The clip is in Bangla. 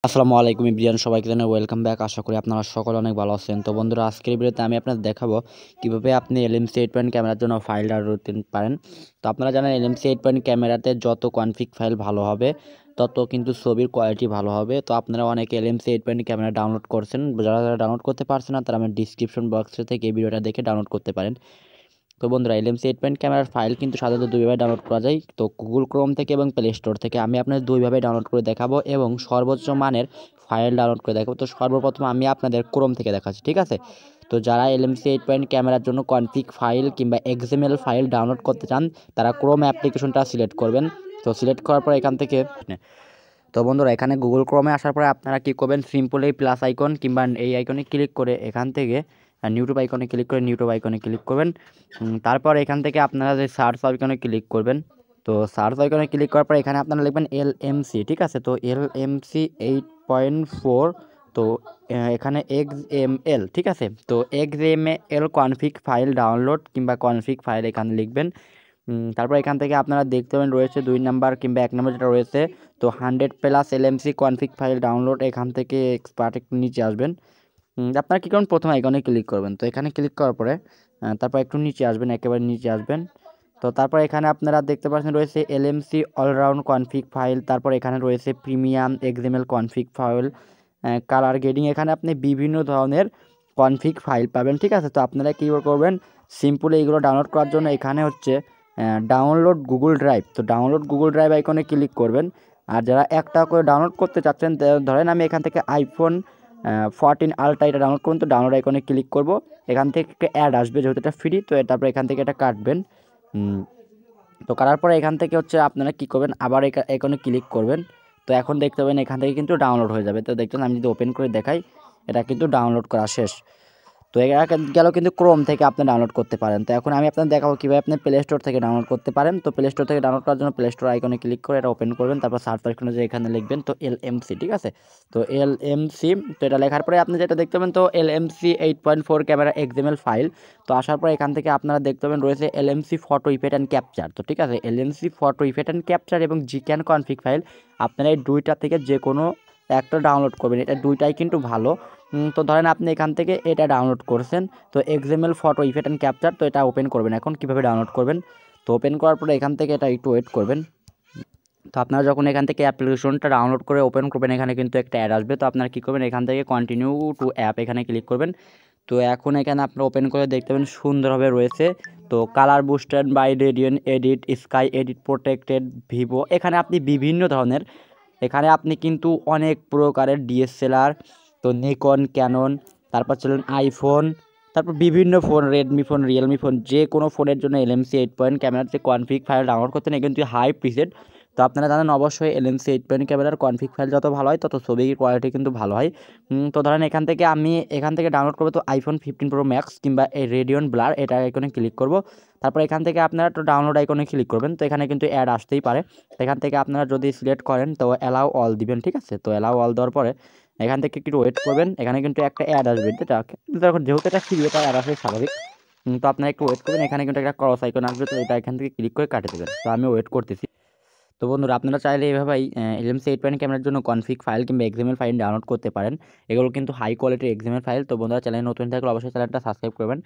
আসসালামু আলাইকুম এভরিওয়ান, সবাইকে জানাই ওয়েলকাম ব্যাক। আশা করি আপনারা সকলে অনেক ভালো আছেন। তো বন্ধুরা, আজকের ভিডিওতে আমি আপনাদের দেখাবো কিভাবে আপনি LMC 8 পয়েন্ট ক্যামেরার জন্য ফাইল ডাউনলোড করতে পারেন। তো আপনারা জানেন LMC 8 পয়েন্ট ক্যামেরাতে যত কনফিগ ফাইল ভালো হবে তত কিন্তু ছবির কোয়ালিটি ভালো হবে। তো আপনারা অনেকে LMC 8 পয়েন্ট ক্যামেরা ডাউনলোড করছেন, যারা ডাউনলোড করতে পারছেন না তারা আমার ডিসক্রিপশন বক্সে থেকে এই ভিডিওটা দেখে ডাউনলোড করতে পারেন। তো বন্ধুরা, LMC 8 পয়েন্ট ক্যামেরার ফাইল কিন্তু সাধারণত দুইভাবে ডাউনলোড করা যায়, তো গুগল ক্রোম থেকে এবং প্লে স্টোর থেকে। আমি আপনাদের দুইভাবে ডাউনলোড করে দেখাবো এবং সর্বোচ্চ মানের ফাইল ডাউনলোড করে দেখাবো। তো সর্বপ্রথম আমি আপনাদের ক্রোম থেকে দেখাচ্ছি, ঠিক আছে। তো যারা LMC 8 পয়েন্ট ক্যামেরার জন্য কনফিগ ফাইল কিংবা XML ফাইল ডাউনলোড করতে চান তারা ক্রোম অ্যাপ্লিকেশনটা সিলেক্ট করবেন। তো সিলেক্ট করার পর এখান থেকে তো বন্ধুরা, এখানে গুগল ক্রোমে আসার পরে আপনারা কী করবেন, সিম্পল এই প্লাস আইকন কিংবা এই আইকনে ক্লিক করে এখান থেকে ইউটিউব আইকনে ক্লিক করে ইউটিউব আইকনে ক্লিক করবেন। তারপর এখান থেকে আপনারা যে সার্চ আইকনে ক্লিক করবেন। তো সার্চ আইকনে ক্লিক করার পর এখানে আপনারা লিখবেন LMC, ঠিক আছে। তো LMC 8.4, তো এখানে XML, ঠিক আছে। তো XML কনফিগ ফাইল ডাউনলোড কিংবা কনফিগ ফাইল এখানে লিখবেন। তারপর এখান থেকে আপনারা দেখতে পাবেন রয়েছে 2 নাম্বার কিংবা 1 নাম্বার যেটা রয়েছে, তো 100+ LMC কনফিগ ফাইল ডাউনলোড। এখান থেকে এক্সপার্ট একটু নিচে আসবেন। আপনারা কী করবেন, প্রথম আইকনে ক্লিক করবেন। তো এখানে ক্লিক করার পরে তারপর একটু নিচে আসবেন, একেবারে নিচে আসবেন। তো তারপর এখানে আপনারা দেখতে পাচ্ছেন রয়েছে LMC অলরাউন্ড কনফিগ ফাইল। তারপর এখানে রয়েছে premium XML config file, colour grading. এখানে আপনি বিভিন্ন ধরনের কনফিগ ফাইল পাবেন, ঠিক আছে। তো আপনারা কী করবেন, সিম্পলি এইগুলো ডাউনলোড করার জন্য এখানে হচ্ছে ডাউনলোড গুগল ড্রাইভ। তো ডাউনলোড গুগল ড্রাইভ আইকনে ক্লিক করবেন। আর যারা একটা করে ডাউনলোড করতে চাচ্ছেন, ধরেন আমি এখান থেকে iPhone 14 আলট্রা এটা ডাউনলোড করুন। তো ডাউনলোড আইকনে ক্লিক করব, এখান থেকে একটা অ্যাড আসবে, যেহেতু এটা ফ্রি। তো তারপর এখান থেকে এটা কাটবেন। তো কাটার পরে এখান থেকে হচ্ছে আপনারা কী করবেন, আবার এখানে ক্লিক করবেন। তো এখন দেখতে পাবেন এখান থেকে কিন্তু ডাউনলোড হয়ে যাবে। তো দেখছেন, আমি যদি ওপেন করে দেখাই, এটা কিন্তু ডাউনলোড করা শেষ। তো এটা গেল কিন্তু ক্রোম থেকে আপনি ডাউনলোড করতে পারেন। তো এখন আমি আপনাদের দেখাবো কীভাবে আপনি প্লে স্টোর থেকে ডাউনলোড করতে পারেন। তো প্লে স্টোর থেকে ডাউনলোড করার জন্য প্লে স্টোর আইকনে ক্লিক করে এটা ওপেন করবেন। তারপর সার্চ আইকনে যে এখানে লিখবেন তো LMC, ঠিক আছে। তো LMC, তো এটা লেখার পরে আপনি যেটা দেখতে পাবেন, তো LMC 8.4 ক্যামেরা XML ফাইল। তো আসার পর এখান থেকে আপনারা দেখতে পাবেন রয়েছে LMC photo effect and capture. তো ঠিক আছে, LMC photo effect and capture এবং জিক্যান কনফিগ ফাইল, আপনারা এই দুইটা থেকে যে কোনো একটা ডাউনলোড করবেন। এটা দুইটাই কিন্তু ভালো। তো ধরেন আপনি এখান থেকে এটা ডাউনলোড করছেন, তো XML photo effect and capture, তো এটা ওপেন করবেন। এখন কীভাবে ডাউনলোড করবেন, তো ওপেন করার পরে এখান থেকে এটা একটু ওয়েট করবেন। তো আপনারা যখন এখান থেকে অ্যাপ্লিকেশনটা ডাউনলোড করে ওপেন করবেন, এখানে কিন্তু একটা অ্যাড আসবে। তো আপনারা কী করবেন, এখান থেকে কন্টিনিউ টু অ্যাপ এখানে ক্লিক করবেন। তো এখন এখানে আপনারা ওপেন করে দেখতে পাবেন সুন্দরভাবে রয়েছে, তো কালার বুস্টার বাই রেডিয়ন edit, sky edit, protected, Vivo. এখানে আপনি বিভিন্ন ধরনের, এখানে আপনি কিন্তু অনেক প্রকারের DSLR, তো নিকন, ক্যানন, তারপর চলুন আইফোন, তারপর বিভিন্ন phone, Redmi phone, Realme phone, যে কোনো ফোনের জন্য LMC 8 পয়েন্ট ক্যামেরার যে কনফিগ ফাইল ডাউনলোড করতে নেই কিন্তু হাই প্রিসেট। তো আপনারা জানেন অবশ্যই LMC 8 পয়েন্ট ক্যামেরার কনফিগ ফাইল যত ভালো হয় তত ছবির কোয়ালিটি কিন্তু ভালো হয়। তো ধরেন এখান থেকে আমি এখান থেকে ডাউনলোড করবো, তো iPhone 15 Pro Max কিংবা এই রেডিয়ন ব্লার, এটা আইকনে ক্লিক করব। তারপর এখান থেকে আপনারা তো ডাউনলোড আইকনে ক্লিক করবেন। তো এখানে কিন্তু অ্যাড আসতেই পারে। তো এখান থেকে আপনারা যদি সিলেক্ট করেন তো অ্যালাউ অল দিবেন, ঠিক আছে। তো অ্যালাউ অল দেওয়ার পরে এখান থেকে একটু ওয়েট করবেন। এখানে কিন্তু একটা অ্যাড আসবে, যেহেতু এটা ফ্রি, এটা অ্যাড আসবে স্বাভাবিক। তো আপনারা একটু ওয়েট করবেন, এখানে কিন্তু একটা ক্রস আইকন আসবে, তো এটা এখান থেকে ক্লিক করে কাটে দেবেন। তো আমি ওয়েট করতেছি। তো বন্ধুরা, আপনারা চাইলে এইভাবেই LMC 8 পয়েন্ট ক্যামেরার জন্য কনফিগ ফাইল কিংবা XML ফাইল ডাউনলোড করতে পারেন। এগুলো কিন্তু হাই কোয়ালিটির XML ফাইল। তো বন্ধুরা, চ্যানেলে নতুন থাকলে অবশ্যই চ্যানেলটা সাবস্ক্রাইব করবেন।